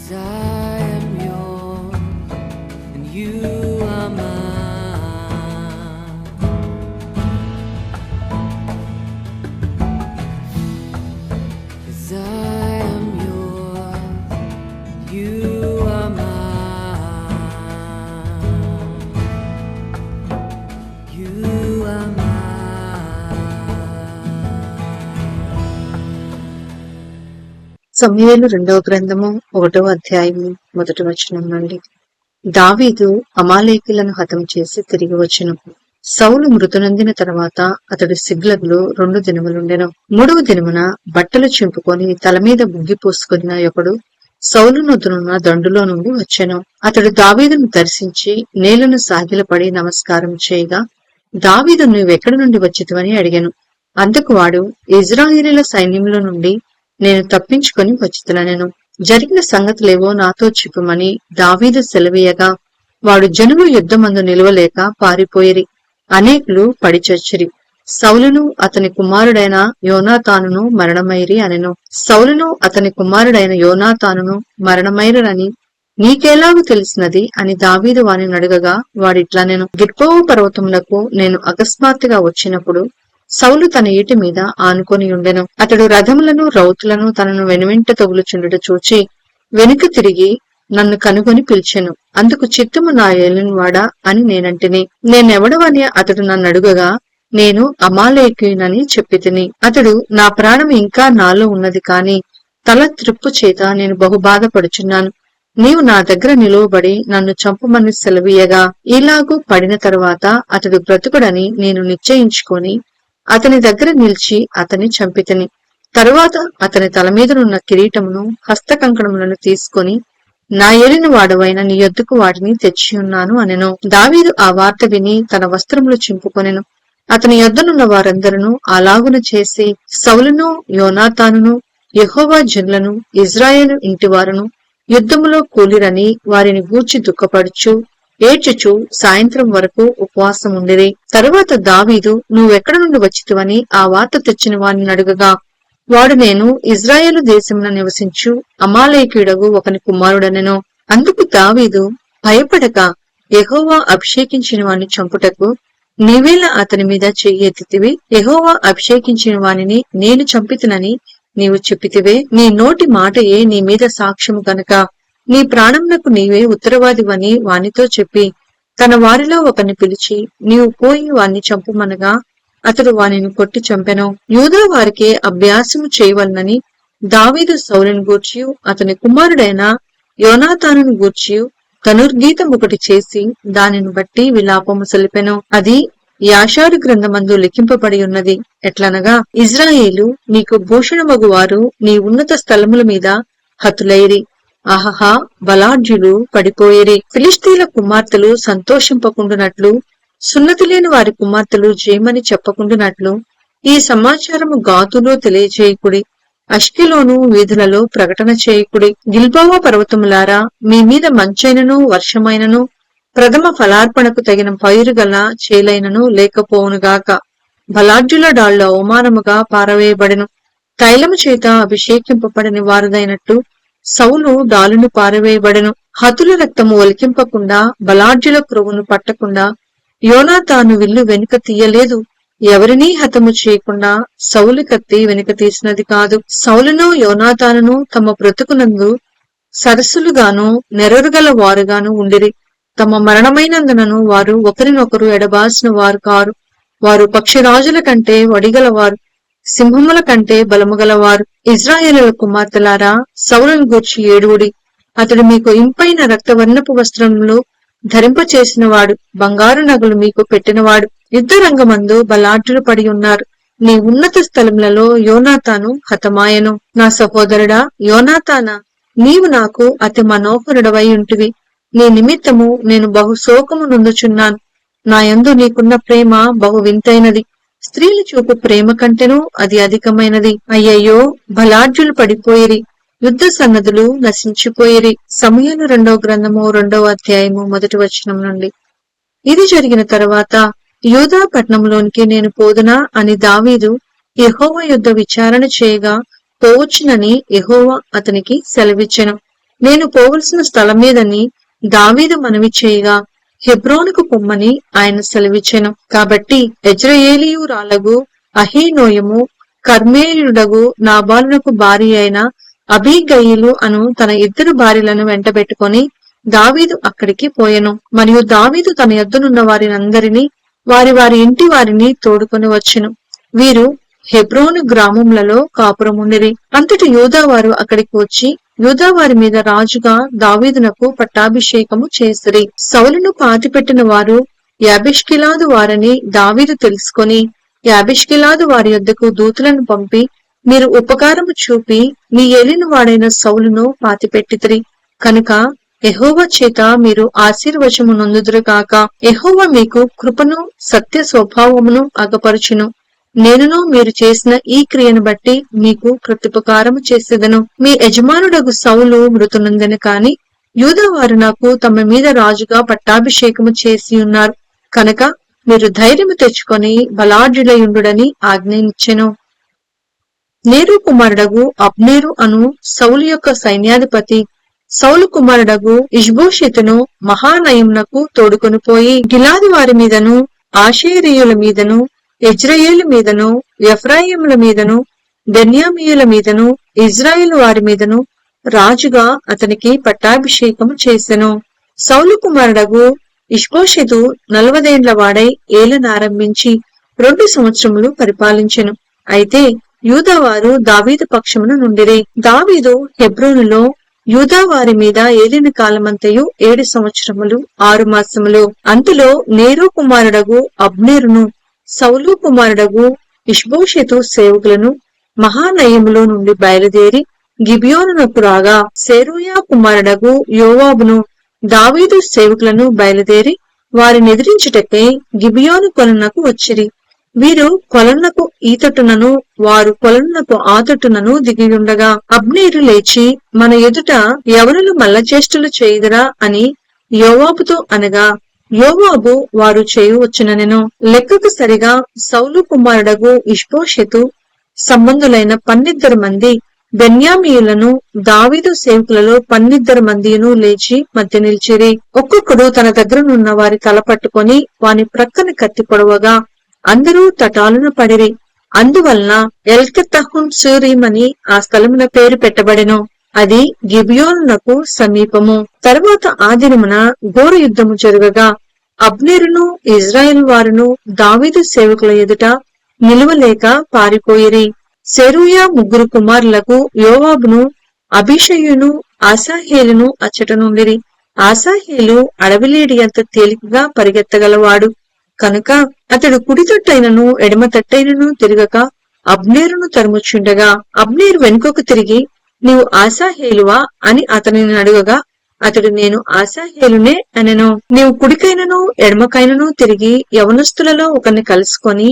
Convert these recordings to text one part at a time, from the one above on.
'Cause I am yours and you are mine. 'Cause I am yours, you are mine. You are mine. సమూయేలు 2వ గ్రంథము 1వ అధ్యాయము 1వ వచనం నుండి. దావీదు అమాలేకీలను హతం చేసి తిరిగి వచ్చెను. సౌలు మృతునందిన తర్వాత అతడు సిగ్లగులో 2 దినములుండెను. 3వ దినమున బట్టలు చింపుకొని తల మీద బుగ్గి పోసుకొనిన ఒకడు సౌలు నొద్దనున్న దండులో నుండి వచ్చెను. అతడు దావీదును దర్శించి నేలను సాగిలపడి నమస్కారం చేయగా, దావీదు నువ్వెక్కడి నుండి వచ్చితివని అడిగెను. అందుకు వాడు, ఇజ్రాయేలీల సైన్యంలో నుండి నేను తప్పించుకొని వచ్చితులనెను. జరిగిన సంగతులేవో నాతో చెప్పుమని దావీదు సెలవీయగా, వాడు జనులు యుద్ధమందు నిలువలేక పారిపోయిరి. అనేకులు పడిచచ్చిరి. సౌలును అతని కుమారుడైన యోనాతానును మరణమైరి అనెను. సౌలును అతని కుమారుడైన యోనాతానును మరణమైరని నీకెలాగు తెలిసినది అని దావీదు వానిని అడగగా, వాడిట్లనెను, గిల్బోవ పర్వతములకు నేను అకస్మాత్తుగా వచ్చినప్పుడు సౌలు తన ఈటి మీద ఆనుకొని ఉండెను. అతడు రథములను రౌతులను తనను వెనువెంట తగులుచుండుట చూచి వెనుక తిరిగి నన్ను కనుగొని పిలిచెను. అందుకు చిత్తము నా ఏలినవాడా అని నేనంటిని. నేనెవడవని అతడు నన్ను అడుగగా, నేను అమాలేకీయునని చెప్పితిని. అతడు, నా ప్రాణం ఇంకా నాలో ఉన్నది కాని తల త్రిప్పు చేత నేను బహు బాధపడుచున్నాను. నీవు నా దగ్గర నిలువబడి నన్ను చంపమని సెలవీయగా, ఇలాగూ పడిన తరువాత అతడు బ్రతుకుడని నేను నిశ్చయించుకొని అతని దగ్గర నిలిచి అతన్ని చంపితిని. తరువాత అతని తల మీదనున్న కిరీటమును హస్తకంకణములను తీసుకొని నా ఏలిన వాడవైన నీ యొద్దకు వాటిని తెచ్చియున్నాను అనెను. దావీదు ఆ వార్త విని తన వస్త్రములు చింపుకొనెను. అతని యొద్దనున్న వారందరూ అలాగున చేసి సౌలును యోనాతానును యెహోవా జనులను ఇజ్రాయేలు ఇంటివారును యుద్ధములో కూలిరని వారిని గూర్చి దుఃఖపడుచు ఏడ్చుచు సాయంత్రం వరకు ఉపవాసం ఉండిరి. తరువాత దావీదు నువ్వెక్కడ నుండి వచ్చితివని ఆ వార్త తెచ్చిన వారిని అడుగగా, వాడు నేను ఇజ్రాయేలు దేశమున నివసించు అమాలేకీయుడగు ఒకని కుమారుడనెను. అందుకు దావీదు, భయపడక యెహోవా అభిషేకించిన వాణ్ణి చంపుటకు నీవేలా అతని మీద చెయ్యి ఎత్తితివి? యెహోవా అభిషేకించిన వానిని నేను చంపితినని నీవు చెప్పితివే. నీ నోటి మాటయే నీ మీద సాక్ష్యము గనుక నీ ప్రాణమునకు నీవే ఉత్తరవాదివని వానితో చెప్పి తన వారిలో ఒకరిని పిలిచి నీవు పోయి వాణ్ణి చంపుమనగా అతడు వానిని కొట్టి చంపెను. యూదా వారికి అభ్యాసము చేయవలనని దావీదు సౌలును గూర్చియు అతని కుమారుడైన యోనాతానును గూర్చియు ధనుర్గీతం ఒకటి చేసి దానిని బట్టి విలాపము సలిపెను. అది యాషారు గ్రంథమందు లిఖింపబడి ఉన్నది. ఎట్లనగా, ఇజ్రాయేలు నీకు భూషణమగు వారు నీ ఉన్నత స్థలముల మీద హతులైరి. ఆహా, బలాఢ్యులు పడిపోయిరి. ఫిలిష్తీల కుమార్తెలు సంతోషింపకుండునట్లు, సున్నతి లేని వారి కుమార్తెలు జయమని చెప్పకుండునట్లు ఈ సమాచారము గాతులో తెలియజేయకుడి. అష్కెలోను వీధులలో ప్రకటన చేయకుడి. గిల్బోవ పర్వతములారా, మీ మీద మంచైనను వర్షమైనను ప్రథమ ఫలార్పణకు తగిన పైరుగల చేలైనను లేకపోవునుగాక. బలాఢ్యుల డాళ్లు అవమానముగా పారవేయబడెను. తైలము చేత అభిషేకింపబడని వారిదైనట్టు సౌలు డాలును పారవేయబడెను. హతుల రక్తము ఒలికింపకుండా బలాఢ్యుల క్రొవ్వును పట్టకుండా యోనాతాను విల్లు వెనుక తీయలేదు. ఎవరినీ హతము చేయకుండా సౌలు కత్తి వెనుక తీసినది కాదు. సౌలును యోనాతానును తమ బ్రతుకునందు సరస్సులుగాను నెరరుగల వారుగాను ఉండిరి. తమ మరణమైనందునను వారు ఒకరినొకరు ఎడబాసిన వారు కారు. వారు పక్షిరాజుల కంటే వడిగలవారు, సింహముల కంటే బలముగలవారు. ఇజ్రాయేలుల కుమార్తెలారా, సౌలును గూర్చి ఏడువుడి. అతడు మీకు ఇంపైన రక్తవర్ణపు వస్త్రములు ధరింపచేసినవాడు, బంగారు నగలు మీకు పెట్టినవాడు. యుద్ధ రంగమందు బలాఢ్యులు పడి ఉన్నారు. నీ ఉన్నత స్థలములలో యోనాతాను హతమాయెను. నా సహోదరుడా యోనాతానా, నీవు నాకు అతి మనోహరుడవై ఉంటివి. నీ నిమిత్తము నేను బహు శోకము నొందుచున్నాను. నా యందు నీకున్న ప్రేమ బహు వింతైనది. స్త్రీలు చూపు ప్రేమ కంటెను అది అధికమైనది. అయ్యయ్యో, బలాఢ్యులు పడిపోయిరి, యుద్ధ సన్నదులు నశించిపోయిరి. సమూయేలు 2వ గ్రంథము 2వ అధ్యాయము 1వ వచనం నుండి. ఇది జరిగిన తరువాత యూదా పట్టణంలోనికి నేను పోదునా అని దావీదు యెహోవా యుద్ధ విచారణ చేయగా పోవచ్చునని యెహోవా అతనికి సెలవిచ్చెను. నేను పోవలసిన స్థలం మీదని దావీదు మనవి చేయగా హెబ్రోనుకు పొమ్మని ఆయన సెలవిచ్చెను. కాబట్టి యెజ్రెయేలీయురాలగు అహీనోయము కర్మేలుడగు నాబాలునకు భార్య అయిన అబీగయీలు అను తన ఇద్దరు భార్యలను వెంటబెట్టుకొని దావీదు అక్కడికి పోయెను. మరియు దావీదు తన యొద్దనున్న వారినందరినీ వారి వారి ఇంటి వారిని తోడుకొని వచ్చెను. వీరు హెబ్రోను గ్రామములలో కాపురముండిరి. అంతటి యూదావారు అక్కడికి వచ్చి యూదావారి మీద రాజుగా దావీదునకు పట్టాభిషేకము చేసిరి. సౌలును పాతిపెట్టిన వారు యాబేష్గిలాదు వారని దావీదు తెలుసుకొని యాబేష్గిలాదు వారి యొద్దకు దూతలను పంపి, మీరు ఉపకారము చూపి మీ ఏలిన వాడైన సౌలును పాతిపెట్టితిరి కనుక యెహోవా చేత మీరు ఆశీర్వచము నొందుదురు గాక. యెహోవా మీకు కృపను సత్య స్వభావమును అగపరచును. నేనును మీరు చేసిన ఈ క్రియను బట్టి మీకు ప్రత్యుపకారము చేసేదను. మీ యజమానుడగు సౌలు మృతునందెను కాని యూదావారు నాకు తమ మీద రాజుగా పట్టాభిషేకము చేసి ఉన్నారు కనుక మీరు ధైర్యము తెచ్చుకొని బలాఢ్యులయుండుడని ఆజ్ఞనిచ్చెను. నేరు కుమారుడగు అబ్నేరు అను సౌలు యొక్క సైన్యాధిపతి సౌలు కుమారుడగు ఇష్బోషెతును మహానయమునకు తోడుకొని పోయి గిలాది వారి మీదను ఆషేరీయుల మీదను యెజ్రెయేలు మీదను ఎఫ్రాయిముల మీదను బెన్యామీయుల మీదను ఇజ్రాయేలు వారి మీదను రాజుగా అతనికి పట్టాభిషేకము చేసెను. సౌలు కుమారుడగు ఇష్బోషెతు 40 ఏండ్ల వాడై ఏలనారంభించి 2 సంవత్సరములు పరిపాలించెను. అయితే యూదావారు దావీదు పక్షమున నుండిరి. దావీదు హెబ్రోనులో యూదావారి మీద ఏలిన కాలమంతయు 7 సంవత్సరములు 6 మాసములు. అంతలో నేరు కుమారుడగు అబ్నేరును సౌలు కుమారుడగు ఇష్బోషెతు సేవకులను మహానయములో నుండి బయలుదేరి గిబియోనునకు రాగా సెరూయా కుమారుడగు యోవాబును దావీదు సేవకులను బయలుదేరి వారిని ఎదిరించుటకై గిబియోను కొలనునకు వచ్చిరి. వీరు కొలనునకు ఈ తట్టునను వారు కొలనునకు ఆ తట్టునను దిగియుండగా అబ్నేరు లేచి మన ఎదుట యవనులు మల్లచేష్టలు చేయుదురా అని యోవాబుతో అనగా యోవాబు వారు చేయవచ్చుననెను. లెక్కకు సరిగా సౌలు కుమారుడగు ఇష్బోషెతు సంబంధులైన 12 మంది బెన్యామీయులను దావీదు సేవకులలో 12 మందియును లేచి మధ్య నిలిచిరి. ఒక్కొక్కడు తన దగ్గరనున్న వారి తల పట్టుకొని వాని ప్రక్కన కత్తి పొడవగా అందరూ తటాలున పడిరి. అందువలన ఎల్కెతహున్ సూరీం అని ఆ స్థలమున పేరు పెట్టబడెను. అది గిబియోనునకు సమీపము. తరువాత ఆ దినమున ఘోర యుద్ధము జరగగా అబ్నేరును ఇజ్రాయేలు వారును దావీదు సేవకుల ఎదుట నిలువలేక పారిపోయిరి. సెరూయా 3 కుమారులకు యోవాబును అబీషయును ఆసాహేలును అచ్చట నుండిరి. ఆసాహేలు అడవిలేడి అంత తేలికగా పరిగెత్తగలవాడు కనుక అతడు కుడి తట్టైనను ఎడమ తట్టైనను తిరగక అబ్నేరును తరుముచుండగా అబ్నేరు వెనుకకు తిరిగి నీవు ఆసాహేలువా అని అతనిని అడుగగా అతడు నేను ఆసాహేలునే అనెను. నీవు కుడికైనను ఎడమకైనను తిరిగి యవనస్తులలో ఒకరిని కలుసుకొని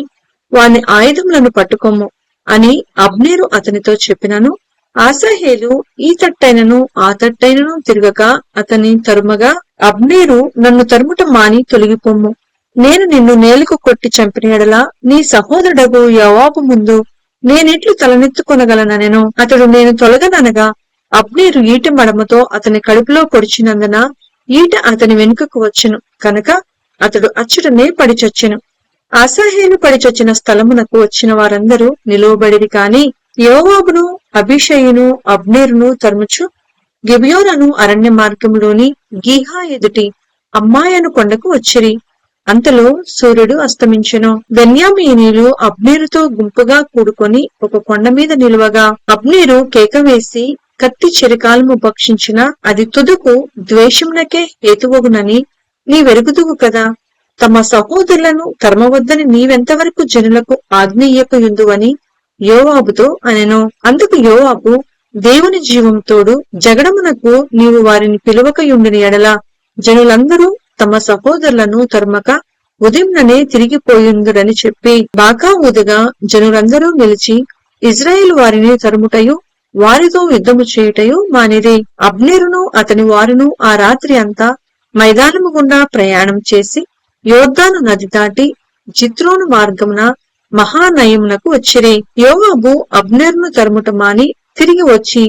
వాని ఆయుధములను పట్టుకొమ్ము అని అబ్నేరు అతనితో చెప్పినను. ఆసాహేలు ఈ తట్టైనను ఆ తట్టైనను తిరగక అతని తరుమగా అబ్నేరు నన్ను తరుముట మాని తొలగిపోమ్ము, నేను నిన్ను నేలకు కొట్టి చంపిన ఎడల నీ సహోదరుడగు యోవాబు ముందు నేనెట్లు తలనెత్తుకొనగలనెను. అతడు నేను తొలగననగా అబ్నేరు ఈట మడమతో అతని కడుపులో పొడిచినందున ఈట అతని వెనుకకు వచ్చెను కనుక అతడు అచ్చటనే పడిచొచ్చెను. ఆసాహేలు పడిచొచ్చిన స్థలమునకు వచ్చిన వారందరూ నిలువబడిరి కాని యోవాబును అబీషయును అబ్నేరును తరుముచు గిబియోనను అరణ్య మార్గంలోని గీహా ఎదుటి అమ్మాయను కొండకు వచ్చిరి. అంతలో సూర్యుడు అస్తమించెను. బెన్యామీనీయులు అబ్నేరుతో గుంపుగా కూడుకొని ఒక కొండ మీద నిలువగా అబ్నేరు కేక వేసి కత్తి చిరకాలము భక్షించిన అది తుదకు ద్వేషమునకే హేతువగునని నీవెరుగుదువు కదా. తమ సహోదరులను తరమవద్దని నీవెంతవరకు జనులకు ఆజ్ఞయ్యకయుందువని యోవాబుతో అనెను. అందుకు యోవాబు దేవుని జీవం తోడు జగడమునకు నీవు వారిని పిలువకయుండిన ఎడల జనులందరూ తమ సహోదరులను తరుమక ఉదయంననే తిరిగిపోయుందురని చెప్పి బాకా ఊదగా జనులందరూ నిలిచి ఇజ్రాయేలు వారిని తరుముటయు వారితో యుద్ధము చేయుటయు మానిరి. అబ్నేరును అతని వారును ఆ రాత్రి అంతా మైదానము గుండా ప్రయాణం చేసి యోర్దాను నది దాటి జిత్రోను మార్గమున మహానయమునకు వచ్చిరి. యోవాబు అబ్నేరును తరుముట మాని తిరిగి వచ్చి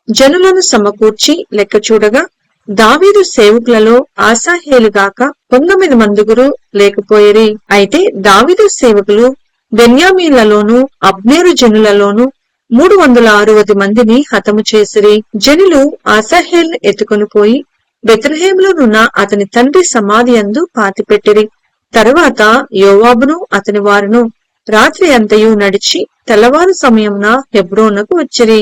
జనులను సమకూర్చి లెక్క చూడగా దావీదు సేవకులలో ఆసాహేలుగాక 9 మందుగురు లేకపోయిరి. అయితే దావీదు సేవకులు బెన్యామీలలోను అబ్నేరు జనులలోను 360 మందిని హతము చేసిరి. జనులు ఆసాహేలును ఎత్తుకొని పోయి బెత్లెహేములోనున్న అతని తండ్రి సమాధి యందు పాతిపెట్టిరి. తరువాత యోవాబును అతని వారును రాత్రి అంతయు నడిచి తెల్లవారు సమయమున హెబ్రోనుకు వచ్చిరి.